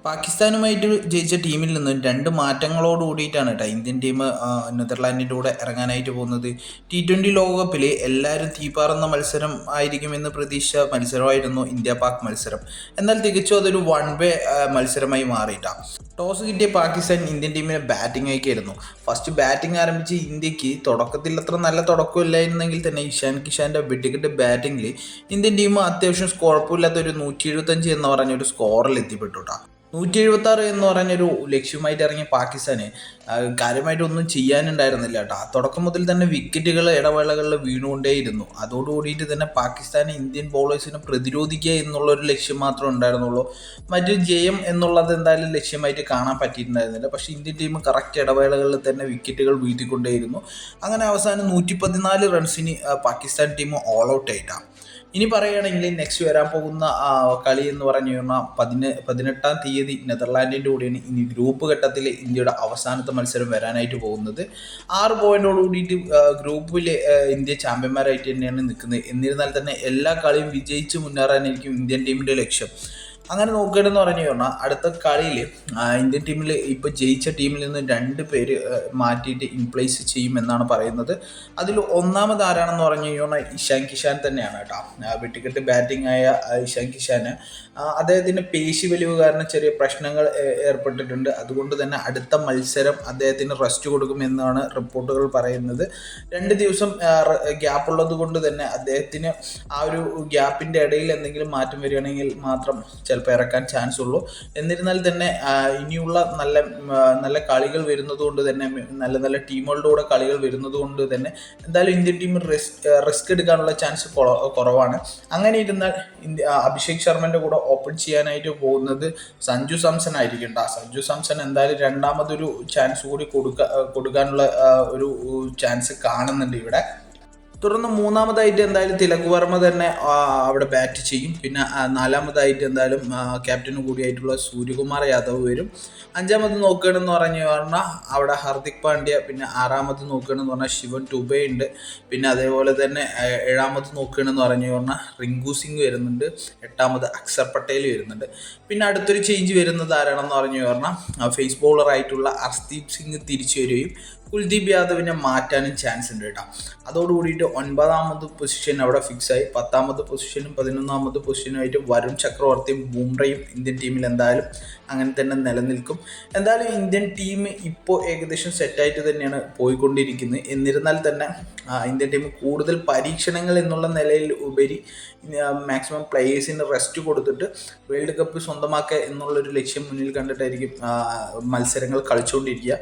പാകിസ്ഥാനുമായിട്ട് ജയിച്ച ടീമിൽ നിന്ന് രണ്ട് മാറ്റങ്ങളോട് കൂടിയിട്ടാണ് കേട്ടോ ഇന്ത്യൻ ടീം നെതർലാൻഡിൻ്റെ കൂടെ ഇറങ്ങാനായിട്ട് പോകുന്നത്. T20 ലോകകപ്പിൽ എല്ലാവരും തീപാറുന്ന മത്സരം ആയിരിക്കുമെന്ന് പ്രതീക്ഷിച്ച മത്സരമായിരുന്നു ഇന്ത്യ പാക് മത്സരം. എന്നാൽ തികച്ചും അതൊരു വൺ വേ മത്സരമായി മാറിയിട്ടാണ്. ടോസ് കിട്ടിയ പാകിസ്ഥാൻ ഇന്ത്യൻ ടീമിനെ ബാറ്റിംഗ് അയക്കായിരുന്നു. ഫസ്റ്റ് ബാറ്റിംഗ് ആരംഭിച്ച ഇന്ത്യക്ക് തുടക്കത്തിൽ അത്ര നല്ല തുടക്കമില്ലായിരുന്നെങ്കിൽ തന്നെ ഇഷാൻ കിഷാൻ്റെ വെട്ടിക്കെട്ട് ബാറ്റിങ്ങിൽ ഇന്ത്യൻ ടീം അത്യാവശ്യം കുഴപ്പമില്ലാത്ത ഒരു 175 എന്ന് പറഞ്ഞൊരു സ്കോറിൽ എത്തിപ്പെട്ടു കേട്ടോ. 176 എന്ന് പറഞ്ഞൊരു ലക്ഷ്യമായിട്ട് ഇറങ്ങിയ പാകിസ്ഥാന് കാര്യമായിട്ടൊന്നും ചെയ്യാനുണ്ടായിരുന്നില്ല കേട്ടോ. തുടക്കം മുതൽ തന്നെ വിക്കറ്റുകൾ ഇടവേളകളിൽ വീണുകൊണ്ടേയിരുന്നു. അതോടുകൂടിയിട്ട് തന്നെ പാകിസ്ഥാന് ഇന്ത്യൻ ബൗളേഴ്സിനെ പ്രതിരോധിക്കുക എന്നുള്ളൊരു ലക്ഷ്യം മാത്രമേ ഉണ്ടായിരുന്നുള്ളൂ. മറ്റു ജയം എന്നുള്ളത് എന്തായാലും ലക്ഷ്യമായിട്ട് കാണാൻ പറ്റിയിട്ടുണ്ടായിരുന്നില്ല. പക്ഷേ ഇന്ത്യൻ ടീം കറക്റ്റ് ഇടവേളകളിൽ തന്നെ വിക്കറ്റുകൾ വീഴ്ത്തിക്കൊണ്ടേയിരുന്നു. അങ്ങനെ അവസാനം 114 റൺസിന് പാകിസ്ഥാൻ ടീം ഓൾ ഔട്ട് ആയിട്ടാണ്. ഇനി പറയുകയാണെങ്കിൽ നെക്സ്റ്റ് വരാൻ പോകുന്ന കളി എന്ന് പറഞ്ഞു കഴിഞ്ഞാൽ 18-ാം തീയതി നെതർലാൻഡിൻ്റെ കൂടെയാണ് ഇനി ഗ്രൂപ്പ് ഘട്ടത്തിൽ ഇന്ത്യയുടെ അവസാനത്തെ മത്സരം വരാനായിട്ട് പോകുന്നത്. 6 പോയിന്റോട് കൂടിയിട്ട് ഗ്രൂപ്പിൽ ഇന്ത്യ ചാമ്പ്യന്മാരായിട്ട് തന്നെയാണ് നിൽക്കുന്നത്. എന്നിരുന്നാൽ തന്നെ എല്ലാ കളിയും വിജയിച്ച് മുന്നേറാനായിരിക്കും ഇന്ത്യൻ ടീമിൻ്റെ ലക്ഷ്യം. അങ്ങനെ നോക്കുകയാണെന്ന് പറഞ്ഞു കഴിഞ്ഞാൽ അടുത്ത കളിയിൽ ഇന്ത്യൻ ടീമിൽ ഇപ്പോൾ ജയിച്ച ടീമിൽ നിന്ന് 2 പേര് മാറ്റിയിട്ട് ഇൻപ്ലേസ് ചെയ്യുമെന്നാണ് പറയുന്നത്. അതിൽ ഒന്നാമത് ആരാണെന്ന് പറഞ്ഞു കഴിഞ്ഞാൽ ഇഷാൻ കിഷാൻ തന്നെയാണ് കേട്ടോ. വെട്ടിക്കെട്ട് ബാറ്റിംഗ് ആയ ഇഷാൻ കിഷാന് അദ്ദേഹത്തിൻ്റെ പേശി വലിവ് കാരണം ചെറിയ പ്രശ്നങ്ങൾ ഏർപ്പെട്ടിട്ടുണ്ട്. അതുകൊണ്ട് തന്നെ അടുത്ത മത്സരം അദ്ദേഹത്തിന് റെസ്റ്റ് കൊടുക്കുമെന്നാണ് റിപ്പോർട്ടുകൾ പറയുന്നത്. 2 ദിവസം ഗ്യാപ്പുള്ളത് കൊണ്ട് തന്നെ അദ്ദേഹത്തിന് ആ ഒരു ഗ്യാപ്പിൻ്റെ ഇടയിൽ എന്തെങ്കിലും മാറ്റം വരികയാണെങ്കിൽ മാത്രം ചിലപ്പോൾ ഇറക്കാൻ ചാൻസ് ഉള്ളൂ. എന്നിരുന്നാൽ തന്നെ ഇനിയുള്ള നല്ല കളികൾ വരുന്നത് കൊണ്ട് തന്നെ നല്ല നല്ല ടീമുകളുടെ കൂടെ കളികൾ വരുന്നത് കൊണ്ട് തന്നെ എന്തായാലും ഇന്ത്യൻ ടീം റിസ്ക് എടുക്കാനുള്ള ചാൻസ് കുറവാണ്. അങ്ങനെ ഇരുന്നാൽ അഭിഷേക് ശർമ്മൻ്റെ കൂടെ ഓപ്പൺ ചെയ്യാനായിട്ട് പോകുന്നത് സഞ്ജു സാംസൺ ആയിരിക്കും. സഞ്ജു സാംസൺ എന്തായാലും രണ്ടാമതൊരു ചാൻസ് കൂടി കൊടുക്കാനുള്ള ഒരു ചാൻസ് കാണുന്നുണ്ട് ഇവിടെ. തുടർന്ന് മൂന്നാമതായിട്ട് എന്തായാലും തിലക് വർമ്മ തന്നെ അവിടെ ബാറ്റ് ചെയ്യും. പിന്നെ നാലാമതായിട്ട് എന്തായാലും ക്യാപ്റ്റന് കൂടിയായിട്ടുള്ള സൂര്യകുമാർ യാദവ് വരും. അഞ്ചാമത് നോക്കുകയാണെന്ന് പറഞ്ഞു പറഞ്ഞാൽ അവിടെ ഹാർദിക് പാണ്ഡ്യ. പിന്നെ ആറാമത് നോക്കുകയാണെന്ന് പറഞ്ഞാൽ ശിവൻ ടുബെ ഉണ്ട്. പിന്നെ അതേപോലെ തന്നെ ഏഴാമത് നോക്കുകയാണെന്ന് പറഞ്ഞു പറഞ്ഞാൽ റിങ്കു സിംഗ് വരുന്നുണ്ട്. എട്ടാമത് അക്സർ പട്ടേൽ വരുന്നുണ്ട്. പിന്നെ അടുത്തൊരു ചേഞ്ച് വരുന്നത് ആരാണെന്ന് പറഞ്ഞു പറഞ്ഞാൽ ഫേസ് ബൗളറായിട്ടുള്ള ഹർദീപ് സിംഗ് തിരിച്ചു വരികയും കുൽദീപ് യാദവിനെ മാറ്റാനും ചാൻസ് ഉണ്ട് കേട്ടോ. അതോടുകൂടിയിട്ട് 9ാമത് പൊസിഷൻ അവിടെ ഫിക്സായി. 10ാമത് പൊസിഷനും 11ാമത് പൊസിഷനുമായിട്ട് വരുൺ ചക്രവർത്തിയും ബുംറയും ഇന്ത്യൻ ടീമിൽ എന്തായാലും അങ്ങനെ തന്നെ നിലനിൽക്കും. എന്തായാലും ഇന്ത്യൻ ടീം ഇപ്പോൾ ഏകദേശം സെറ്റായിട്ട് തന്നെയാണ് പോയിക്കൊണ്ടിരിക്കുന്നത്. എന്നിരുന്നാൽ തന്നെ ഇന്ത്യൻ ടീം കൂടുതൽ പരീക്ഷണങ്ങൾ എന്നുള്ള നിലയിൽ ഉപരി മാക്സിമം പ്ലേയേഴ്സിന് റെസ്റ്റ് കൊടുത്തിട്ട് വേൾഡ് കപ്പ് സ്വന്തമാക്കുക എന്നുള്ളൊരു ലക്ഷ്യം മുന്നിൽ കണ്ടിട്ടായിരിക്കും മത്സരങ്ങൾ കളിച്ചുകൊണ്ടിരിക്കുക.